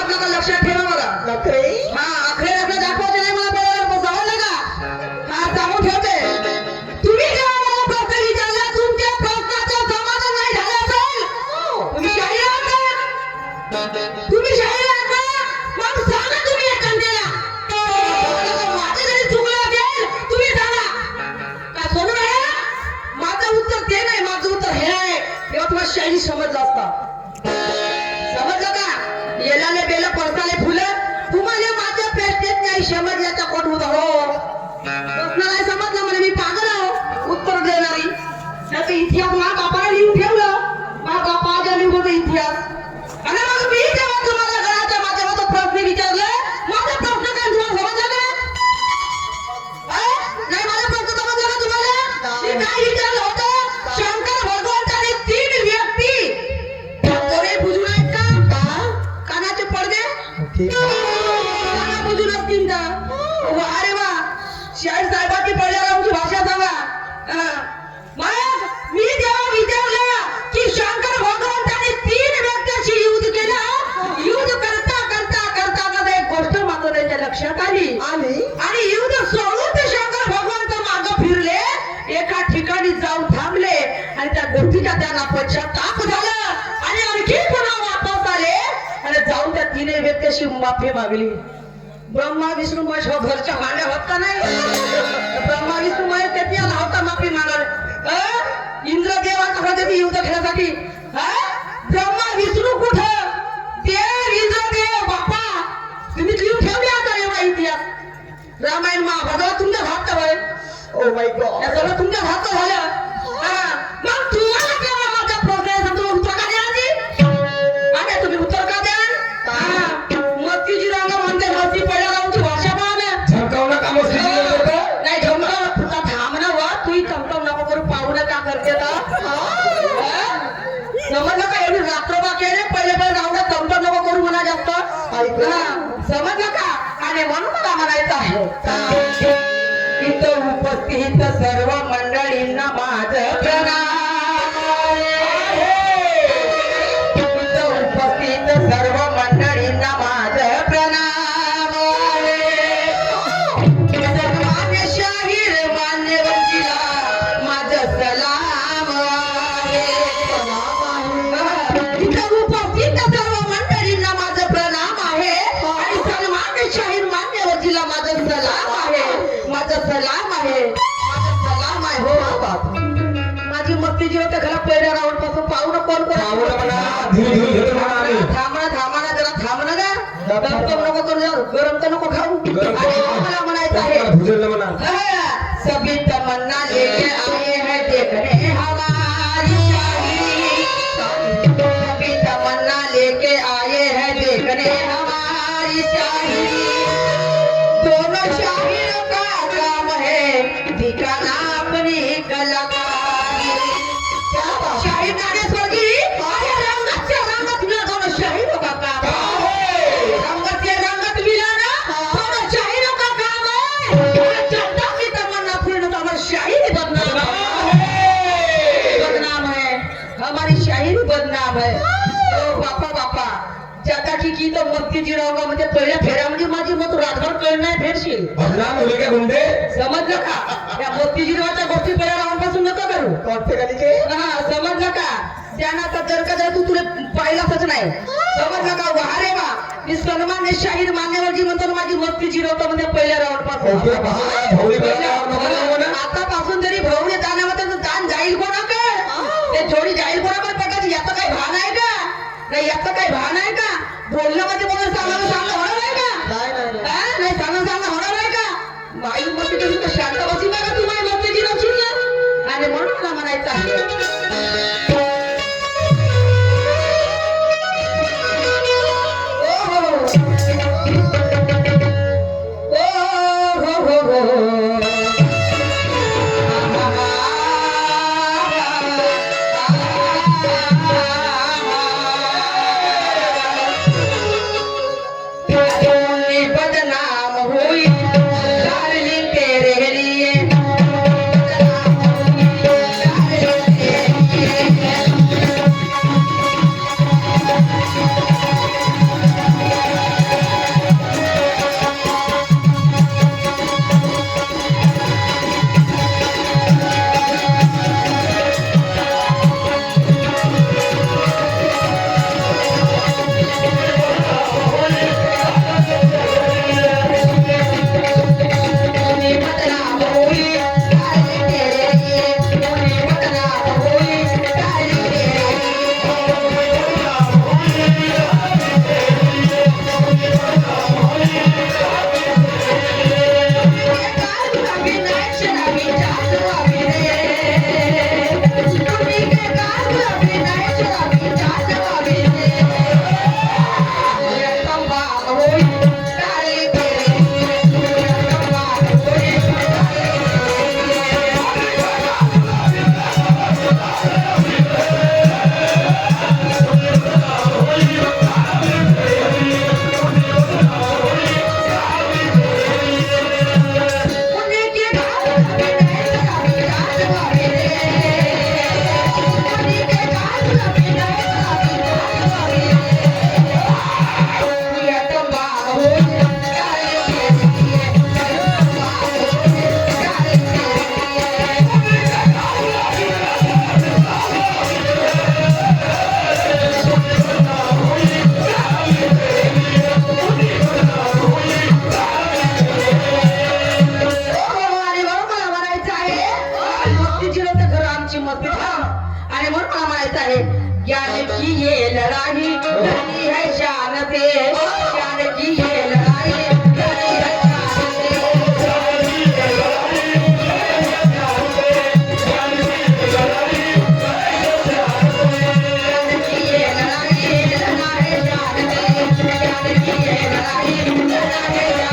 समजलं का? लक्षात ठेवा बघा. नखरे हा आखरे नखरे दाखवायचे नाही मला पहिल्यावर समजलं का? हा सांगून ठेवते. तुम्ही जेव्हा मला प्रश्न विचारला तुमच्या प्रश्नाचं समाधान नाही झालं असेल तुम्ही शाहीर आहात का? तुम्ही शाहीर आहात का? मग सांगा तुम्ही एखाद्याला. माझं जरी चुकलं असेल तुम्ही सांगा. काय सोनू मॅडम माझं उत्तर ते नाही, माझं उत्तर हे आहे. तेव्हा तुम्हाला शाहीर समजलं असता. समजलं का? येलाले बेला पडताले फुलं तुम्हाला माझ्या प्रश्नेत नाही समजल्याचा कोट होता. हो प्रश्न नाही समजला म्हणजे मी पागल आहो उत्तर देणारी. त्याचा इतिहास माझ्या बापाला लिहून ठेवलं. माझ्या बापाच्या लिहून इतिहास. आणि मग मी जेव्हा तुम्हाला घराच्या माध्यमातून प्रश्न विचारले माझा प्रश्न काय तुम्हाला समजला का? नाही माझा प्रश्न समजला का तुम्हाला? मी काय विचारलं होतं? शंकर भगवंताने 3 व्यक्ती थोडे बुजून आहेत का? कानाचे पडदे काना बुजून असतील का? अरे वा शाहीर साहेबांची पडल्यावर आमची भाषा सांगा. मग मी जेव्हा विचारलं की शंकर भगवंताने 3 व्यक्तीशी युद्ध केलं, युद्ध करता करता करता करता एक गोष्ट मात्र त्यांच्या लक्षात आली आणि युद्ध सोडून ते शंकर भगवंत मागं फिरले, एका ठिकाणी जाऊन थांबले आणि त्या गोष्टीचा त्यांना पश्चाताप झाला आणि आणखी पुन्हा वापस आले आणि जाऊन त्या 3 व्यक्तीशी माफी मागली. ब्रह्मा विष्णू महेश हो घरच्या भांड्या होत का नाही? ब्रह्मा विष्णू महेश त्याची आला होता माफी मागायला. इंद्रदेवाचा होते ती युद्ध खेळण्यासाठी. ब्रह्मा विष्णू कुठं? देव इंद्रदेव बाप्पा तुम्ही लिहून ठेवले आता एवढा इतिहास. रामायण महाभारत तुमच्या हात वय. ओ माय गॉड या सगळं तुमच्या हात झालं. मग तुम्हाला केव्हा माझा प्रश्न तुम्ही उत्तर का द्या? आणि तुम्ही उत्तर का द्या? मस्तीची रांग म्हणते मस्ती पडल्या राहूनची भाषा पाहणं झमकावणं काम नाही. झमकाव तुझा थांबणं व तू चमकाव नको करू. पाहुणं का करते समजलं का? एवढी रात्रभा केले पहिले पहिले राहून चमका नको करू म्हणा जास्त. समजलं का? आणि म्हणून मला म्हणायचं आहे इथं उपस्थित सर्व मंडळींना माझं प्रणाम. इथं उपस्थित सर्व मंडळींना माझं प्रणाम. सन्मान्य शाहीर मान्यवंतीला माझं सलाम. इथं उपस्थित सर्व मंडळींना माझं प्रणाम आहे आणि सन्मान्य शाहीर मान्यवंतीला माझं सलाम आहे. माझं सलाम आहे. माझं सलाम आहे. हो बाप माझी मस्ती जी होते घरात पहिल्या राऊंड पासून पाहुणं कोण कोण थांबणं थांबणं जरा थांबणं का? दमतो नको करू, गरम तर नको खाऊ. मला म्हणायचं आहे सभी तमन्ना लेके आए हैं देखने हमारी शाही. सभी तमन्ना लेके आए हैं देखने हमारी शाही. दोनों शाहिरों का काम है दिखाना अपनी कलाकारी. शाहीर ज्ञानेश्वर जी रंगाच्या रंगात मिळवणं शाहिरों का काम है. रंगाचे रंगात मिलाना दोनों शाहिरों का काम है. जनता की तमन्ना पूर्ण तो हमारी शायरी बदनाम है. बदनाम है हमारी शायरी बदनाम है. ओ बापा बापा ज्यादा की तो मस्तीची रांगा म्हणजे पहिल्या फेऱ्यामध्ये माझी मत रातभर कळ नाही फेरशील. समजलं का? या मस्तीची रांगाच्या गोष्टी पहिल्या राऊंडपासून नका करू. समजलं का? त्यानंतर जर का तू तुला पाहिलाच नाही. समजलं का? वा रे वा मी सन्मान्य शाहीर मान्यवरजी म्हणतो ना माझी मस्तीची रांगा म्हणजे पहिल्या राऊंड पासून आतापासून जरी भवने जाण्यामध्ये दान जाईल कोणाकडे ते जोडी जाईल कोणाकडे बघायची. याचं काही भान आहे का? नाही याचं काही भान आहे का? बोलणं म्हणजे बोलणं सांगणं सांगणं होणार आहे का? नाही सांगणं सांगणं होणार आहे का? बाई मस्ती तुम्ही शांत बसी बघा तू माझी मस्तीची नसून ना. आणि म्हणून मला म्हणायचं आहे होई काळी तेरे आणि म्हणून मला म्हणायचं आहे ज्ञान की ये लड़ाई लड़ी है शान से ज्ञान की ये लड़ाई लड़ी है शान से ज्ञान की ये लड़ाई लड़ा है शान से ज्ञान की ये लड़ाई लड़ा है शान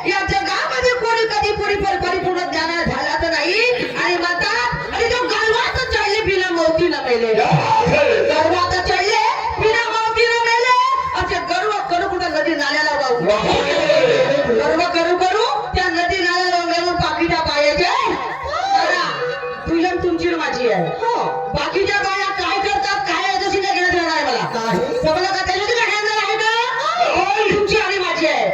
या जगामध्ये कोणी कधी परिपूर्ण ज्ञान झालाच नाही आणि म्हणतात आणि जो गलवात चढले बिना मोती न मेले गलवात चढले बिना मोती न मेले असे गर्व करू कुठं नदी नाल्याला वाहू गर्व करू त्या नदी नाल्याला वाहून बाकीच्या बायाचे तुझ्या तुमची माझी आहे बाकीच्या बाया काय करतात काय याच्याशी नाही घेण्यात येणार आहे मला समजलं का त्याच्याशी नाही घेणार आहे का तुमची आणि माझी आहे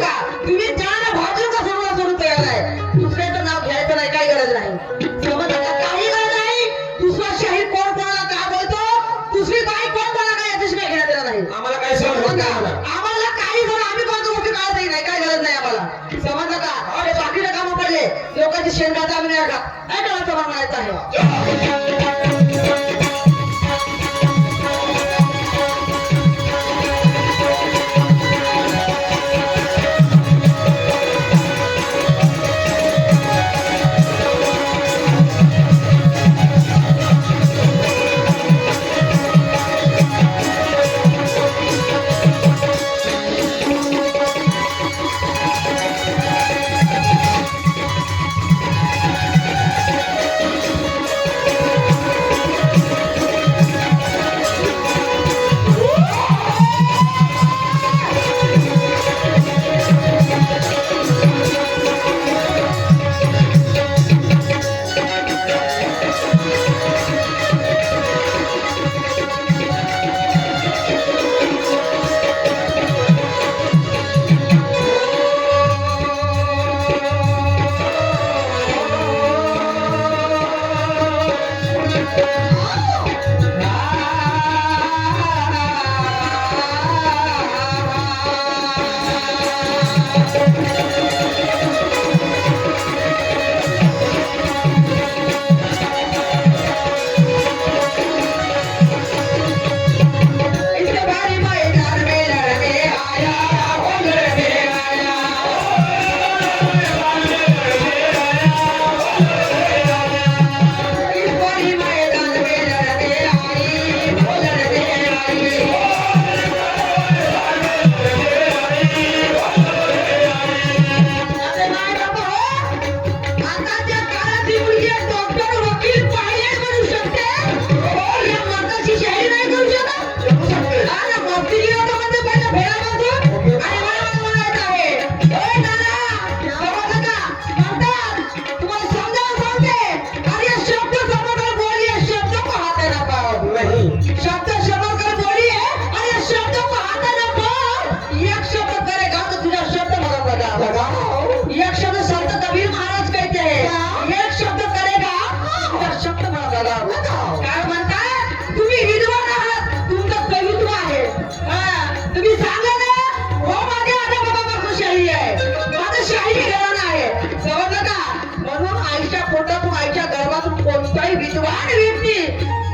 का तुम्ही ज्ञान भाजू का सोडून तयार आहे दुसऱ्याचं नाव घ्यायचं नाही काही गरज नाही समजलं का काही गरज नाही दुसरा शाही कोण कोणाला का बोलतो दुसरी बाई कोण कोणाला काय याच्याशी नाही घेण्यात येणार नाही आम्हाला काय आम्हाला काही जर आम्ही कोणत्या गोष्टी काढतही नाही काय गरज नाही आम्हाला समजलं का अरे बाकीचे कामं पडले लोकांची शेंगाचा आम्ही नाही का काय करायचं म्हणायचं आहे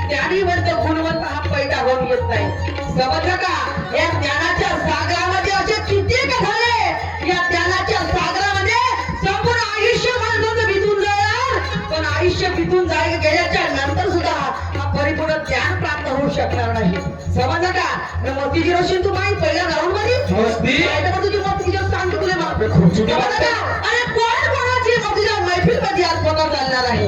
ज्ञानीवंत गुणवंत हा पैदा होऊन येत नाही. समजलं का? या ज्ञानाच्या सागरामध्ये असे कित्येक झाले, या ज्ञानाच्या सागरामध्ये संपूर्ण आयुष्य माणसाचं बितून जाणार, पण आयुष्य बितून गेल्याच्या नंतर सुद्धा हा परिपूर्ण ज्ञान प्राप्त होऊ शकणार नाही. समजलं का? मोतीजी रोशन तू माहित पहिल्या राऊंड मध्ये तुझी मोतीजी सांगतो तुला अरे कोण कोणाची मोतीच्या मैफिल मध्ये आज पता चालणार आहे,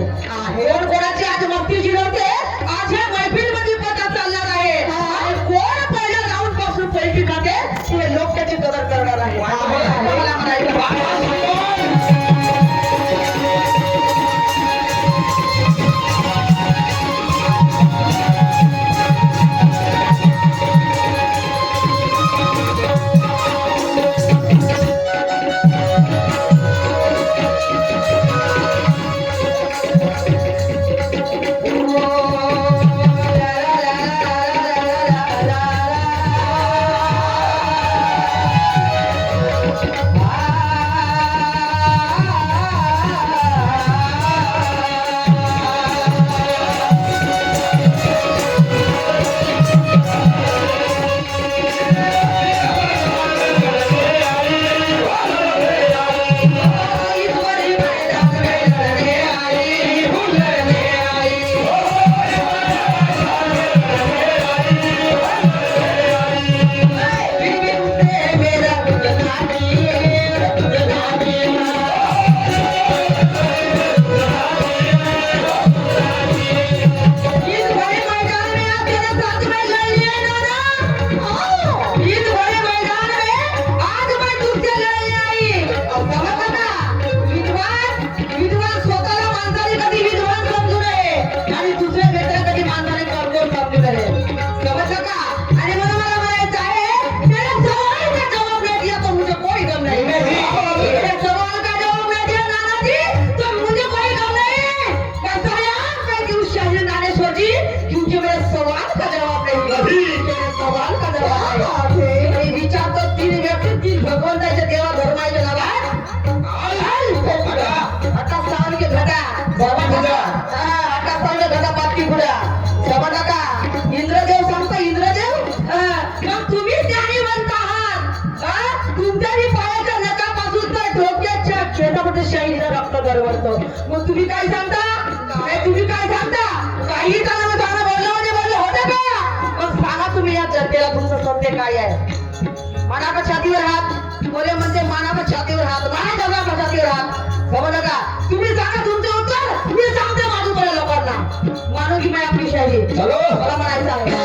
कोण कोणाची आज मोती जिरवते आज या मैफिल मध्ये पता चालणार आहे, आणि कोण पहिल्या राऊंड पासून पैकी खाते ते लोक त्याची कदर करणार आहे. मला म्हणायचं मग तुम्ही काय सांगता, तुम्ही काय सांगता, काही चांगलं चांगलं बोललं म्हणजे बोललं होतं का? मग सांगा तुम्ही या जनतेला तुमचं सत्य काय आहे. मानाच्या छातीवर हात बोले म्हणते, मानाच्या छातीवर हात, माना छातीवर हात. समजलं का? तुम्ही सांगा तुमचे उत्तर, मी सांगते माझ्या लोकांना. मानो की मैं आपली शाही मला म्हणायचं आहे.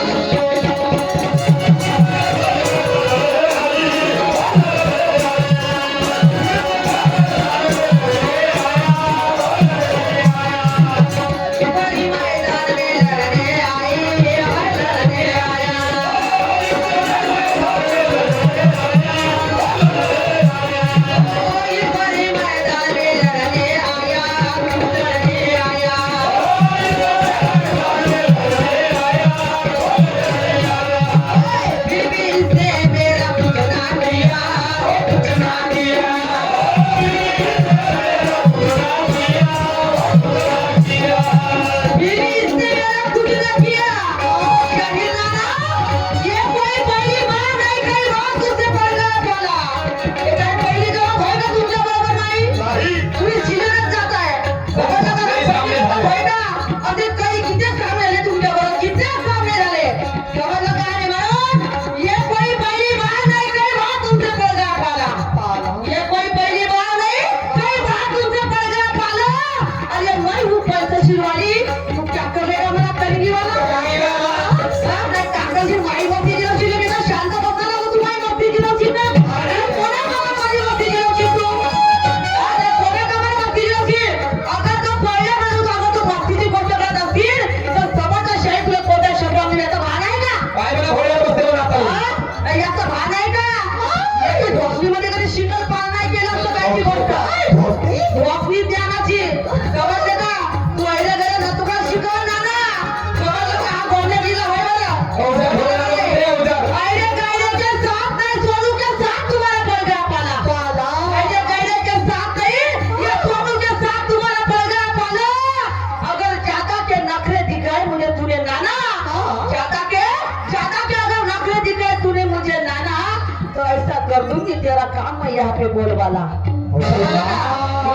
यहाँ पे बोलबाला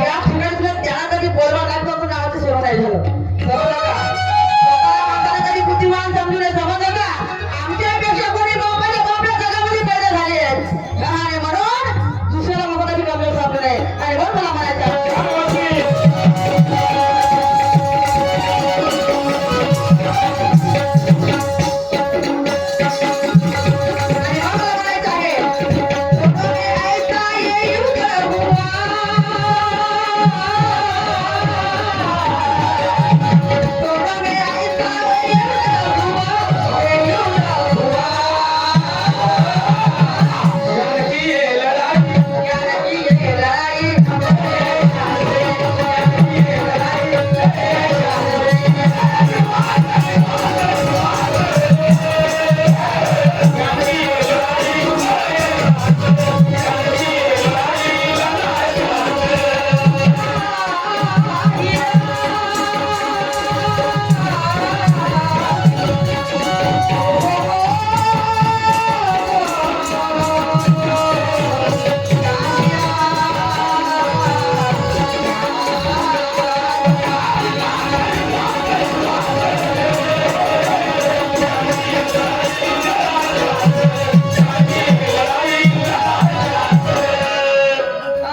या ठिकाणी त्याला कधी बोलवा काय नावाचं सेवा नाही झालं समजलं का? स्वतःला माणसाला कधी बुद्धिमान समजू नये.